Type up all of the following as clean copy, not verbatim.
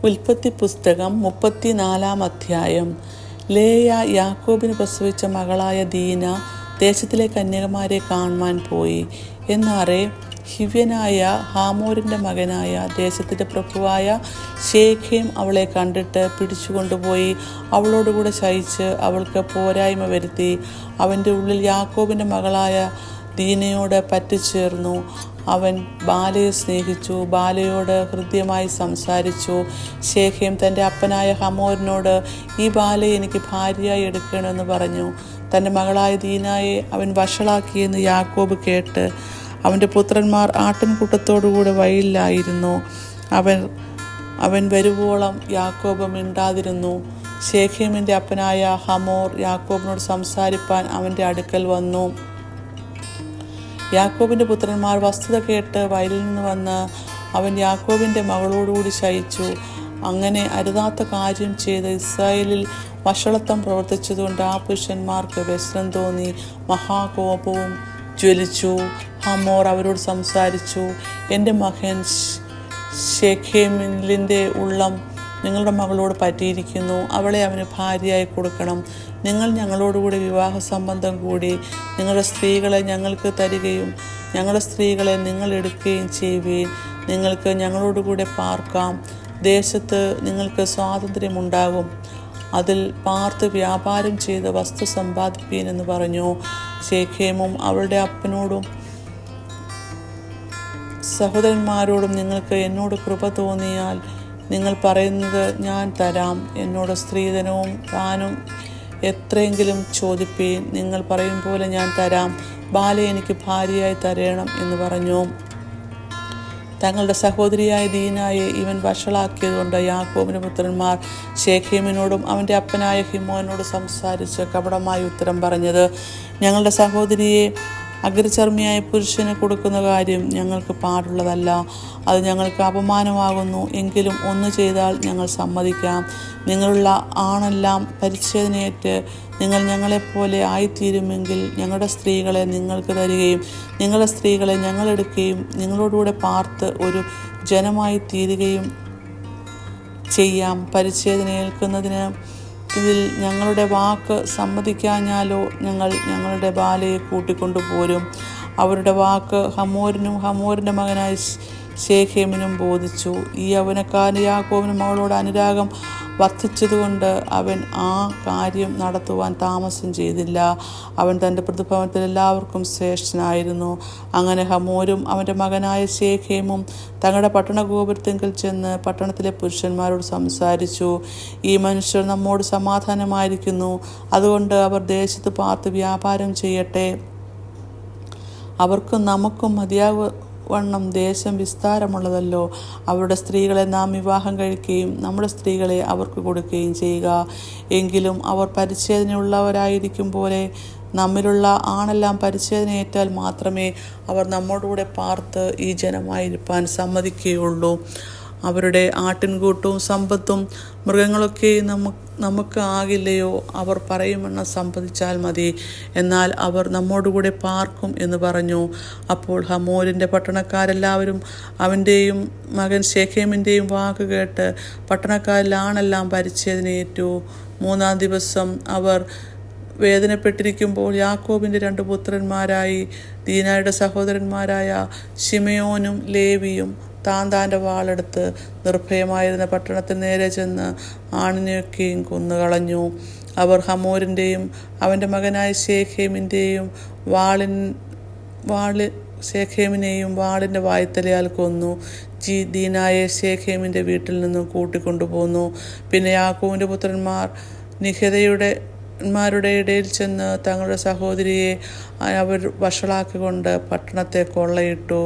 ഉൽപ്പത്തി പുസ്തകം 34 അധ്യായം. ലേയ യാക്കോബിന് പ്രസവിച്ച മകളായ ദീന ദേശത്തിലെ കന്യകമാരെ കാണുവാൻ പോയി. എന്നാറെ ഹിവ്യനായ ഹാമോരിൻ്റെ മകനായ ദേശത്തിൻ്റെ പ്രഭുവായ ശേഖേം അവളെ കണ്ടിട്ട് പിടിച്ചുകൊണ്ടുപോയി അവളോടുകൂടെ ശയിച്ച് അവൾക്ക് പോരായ്മ വരുത്തി. അവൻ്റെ ഉള്ളിൽ യാക്കോബിൻ്റെ മകളായ ദീനയോട് പറ്റിച്ചേർന്നു. അവൻ ബാലയെ സ്നേഹിച്ചു, ബാലയോട് ഹൃദ്യമായി സംസാരിച്ചു. ശേഖേം തൻ്റെ അപ്പനായ ഹമോരിനോട്, ഈ ബാലയെ എനിക്ക് ഭാര്യയായി എടുക്കണമെന്ന് പറഞ്ഞു. തൻ്റെ മകളായ ദീനായെ അവൻ വഷളാക്കിയെന്ന് യാക്കോബ് കേട്ട് അവൻ്റെ പുത്രന്മാർ ആട്ടിൻകൂട്ടത്തോടുകൂടെ വയലിലായിരുന്നു. അവൻ വരുവോളം യാക്കോബ് മിണ്ടാതിരുന്നു. ശേഖേമിൻ്റെ അപ്പനായ ഹമോർ യാക്കോബിനോട് സംസാരിപ്പാൻ അവൻ്റെ അടുക്കൽ വന്നു. യാക്കോബിൻ്റെ പുത്രന്മാർ വസ്തുത കേട്ട് വയലിൽ നിന്ന് വന്ന് അവൻ യാക്കോബിൻ്റെ മകളോടുകൂടി ശയിച്ചു. അങ്ങനെ അരുതാത്ത കാര്യം ചെയ്ത് ഇസ്രായേലിൽ വഷളത്വം പ്രവർത്തിച്ചതുകൊണ്ട് ആ പുരുഷന്മാർക്ക് വ്യസനം തോന്നി, മഹാകോപവും ജ്വലിച്ചു. ഹമോർ അവരോട് സംസാരിച്ചു, എൻ്റെ മകൻ ശേഖേമിലിൻ്റെ ഉള്ളം നിങ്ങളുടെ മകളോട് പറ്റിയിരിക്കുന്നു. അവളെ അവന് ഭാര്യയായി കൊടുക്കണം. നിങ്ങൾ ഞങ്ങളോടുകൂടി വിവാഹ സംബന്ധം കൂടി നിങ്ങളുടെ സ്ത്രീകളെ ഞങ്ങൾക്ക് തരികയും ഞങ്ങളുടെ സ്ത്രീകളെ നിങ്ങൾ എടുക്കുകയും ചെയ്യുകയും നിങ്ങൾക്ക് ഞങ്ങളോടുകൂടെ പാർക്കാം. ദേശത്ത് നിങ്ങൾക്ക് സ്വാതന്ത്ര്യമുണ്ടാകും. അതിൽ പാർത്ത് വ്യാപാരം ചെയ്ത് വസ്തു സമ്പാദിപ്പീൻ എന്ന് പറഞ്ഞു. ശേഖേമും അവളുടെ അപ്പനോടും സഹോദരന്മാരോടും, നിങ്ങൾക്ക് എന്നോട് കൃപ തോന്നിയാൽ നിങ്ങൾ പറയുന്നത് ഞാൻ തരാം. എന്നോട് സ്ത്രീധനവും ദാനവും എത്രയെങ്കിലും ചോദിപ്പീൻ, നിങ്ങൾ പറയും പോലെ ഞാൻ തരാം. ബാലയെ എനിക്ക് ഭാര്യയായി തരണം എന്ന് പറഞ്ഞു. തങ്ങളുടെ സഹോദരിയായ ദീനായെ ഇവൻ വഷളാക്കിയതുകൊണ്ട് യാക്കോബിൻ്റെ പുത്രന്മാർ ശേഖേമിനോടും അവൻ്റെ അപ്പനായ ഹിമോനോട് സംസാരിച്ച് കപടമായി ഉത്തരം പറഞ്ഞത്, ഞങ്ങളുടെ സഹോദരിയെ അഗ്രചർമ്മിയായ പുരുഷന് കൊടുക്കുന്ന കാര്യം ഞങ്ങൾക്ക് പാടുള്ളതല്ല. അത് ഞങ്ങൾക്ക് അപമാനമാകുന്നു. എങ്കിലും ഒന്ന് ചെയ്താൽ ഞങ്ങൾ സമ്മതിക്കാം. നിങ്ങളുള്ള ആണെല്ലാം പരിച്ഛേദനയേറ്റ് നിങ്ങൾ ഞങ്ങളെപ്പോലെ ആയിത്തീരുമെങ്കിൽ ഞങ്ങളുടെ സ്ത്രീകളെ നിങ്ങൾക്ക് തരികയും നിങ്ങളുടെ സ്ത്രീകളെ ഞങ്ങളെടുക്കുകയും നിങ്ങളോടുകൂടെ പാർത്ത് ഒരു ജനമായി തീരുകയും ചെയ്യാം. പരിച്ഛേദന ഏൽക്കുന്നതിന് ഇതിൽ ഞങ്ങളുടെ വാക്ക് സമ്മതിക്കാഞ്ഞാലോ ഞങ്ങൾ ഞങ്ങളുടെ ബാലയെ കൂട്ടിക്കൊണ്ടുപോരും. അവരുടെ വാക്ക് ഹമോരിനും ഹമോരിൻ്റെ മകനായ ശേഖേമിനും ബോധിച്ചു. ഈ യൗവനക്കാരൻ യാക്കോബിന് മകളോട് അനുരാഗം വർദ്ധിച്ചതുകൊണ്ട് അവൻ ആ കാര്യം നടത്തുവാൻ താമസം ചെയ്തില്ല. അവൻ തൻ്റെ പ്രതിഭവനത്തിൽ എല്ലാവർക്കും ശ്രേഷ്ഠനായിരുന്നു. അങ്ങനെ ഹമോരും അവൻ്റെ മകനായ ശേഖേമും തങ്ങളുടെ പട്ടണഗോപുരത്തെങ്കിൽ ചെന്ന് പട്ടണത്തിലെ പുരുഷന്മാരോട് സംസാരിച്ചു, ഈ മനുഷ്യർ നമ്മോട് സമാധാനമായിരിക്കുന്നു. അതുകൊണ്ട് അവർ ദേശത്ത് പാർത്ത് വ്യാപാരം ചെയ്യട്ടെ. അവർക്കും നമുക്കും മതിയാവണ്ണം ദേശം വിസ്താരമുള്ളതല്ലോ. അവരുടെ സ്ത്രീകളെ നാം വിവാഹം കഴിക്കുകയും നമ്മുടെ സ്ത്രീകളെ അവർക്ക് കൊടുക്കുകയും ചെയ്യുക. എങ്കിലും അവർ പരിച്ഛേദനയുള്ളവരായിരിക്കും പോലെ നമ്മിലുള്ള ആണെല്ലാം പരിച്ഛേദനയേറ്റാൽ മാത്രമേ അവർ നമ്മോടുകൂടെ പാർത്ത് ഈ ജനമായിരിക്കാൻ സമ്മതിക്കുകയുള്ളൂ. അവരുടെ ആട്ടിൻകൂട്ടവും സമ്പത്തും മൃഗങ്ങളൊക്കെയും നമുക്ക് ആകില്ലയോ? അവർ പറയുമെന്ന് സമ്മതിച്ചാൽ മതി, എന്നാൽ അവർ നമ്മോടുകൂടെ പാർക്കും എന്ന് പറഞ്ഞു. അപ്പോൾ ഹമോരിൻ്റെ പട്ടണക്കാരെല്ലാവരും അവൻ്റെയും മകൻ ശേഖേമിൻ്റെയും വാക്ക് കേട്ട് പട്ടണക്കാരിലാണെല്ലാം പരിച്ഛേദനയേറ്റു. 3-ാം ദിവസം അവർ വേദനപ്പെട്ടിരിക്കുമ്പോൾ യാക്കോബിൻ്റെ 2 പുത്രന്മാരായി ദീനായുടെ സഹോദരന്മാരായ ശിമയോനും ലേവിയും താൻ്റെ വാളെടുത്ത് നിർഭയമായിരുന്ന പട്ടണത്തിന് നേരെ ചെന്ന് ആണിനെയൊക്കെയും കൊന്നുകളഞ്ഞു. അവർ ഹമോരിൻ്റെയും അവൻ്റെ മകനായ ശേഖേമിനെയും വാളിൻ്റെ വായ്ത്തലയാൽ കൊന്നു. ദീനായെ ശേഖേമിൻ്റെ വീട്ടിൽ നിന്നും കൂട്ടിക്കൊണ്ടുപോന്നു. പിന്നെ യാക്കോബിൻ്റെ പുത്രന്മാർ നിഹതയുടെ ഇടയിൽ ചെന്ന് തങ്ങളുടെ സഹോദരിയെ അവർ വഷളാക്കിക്കൊണ്ട് പട്ടണത്തെ കൊള്ളയിട്ടു.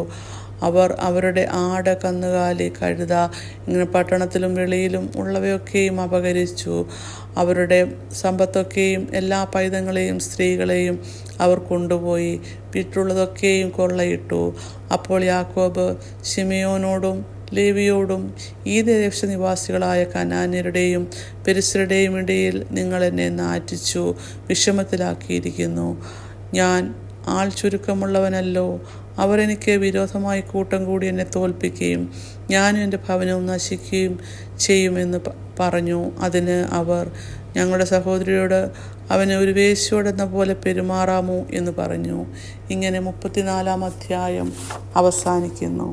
അവർ അവരുടെ ആട്, കന്നുകാലി, കഴുത ഇങ്ങനെ പട്ടണത്തിലും വെളിയിലും ഉള്ളവയൊക്കെയും അപഹരിച്ചു. അവരുടെ സമ്പത്തൊക്കെയും എല്ലാ പൈതങ്ങളെയും സ്ത്രീകളെയും അവർ കൊണ്ടുപോയി വീട്ടിലുള്ളതൊക്കെയും കൊള്ളയിട്ടു. അപ്പോൾ യാക്കോബ് ശിമയോനോടും ലേവിയോടും, ഈ ദേശനിവാസികളായ കനാന്യരുടെയും പെരിസ്യരുടെയും ഇടയിൽ നിങ്ങൾ എന്നെ നാറ്റിച്ചു വിഷമത്തിലാക്കിയിരിക്കുന്നു. ഞാൻ ആൾ ചുരുക്കമുള്ളവനല്ലോ, അവർ എനിക്ക് വിരോധമായി കൂട്ടം കൂടി എന്നെ തോൽപ്പിക്കുകയും ഞാനും എൻ്റെ ഭവനവും നശിക്കുകയും ചെയ്യുമെന്ന് പറഞ്ഞു. അതിന് അവർ, ഞങ്ങളുടെ സഹോദരിയോട് അവന് ഒരു വേശ്യോടെന്ന പോലെ പെരുമാറാമോ എന്ന് പറഞ്ഞു. ഇങ്ങനെ 34 അധ്യായം അവസാനിക്കുന്നു.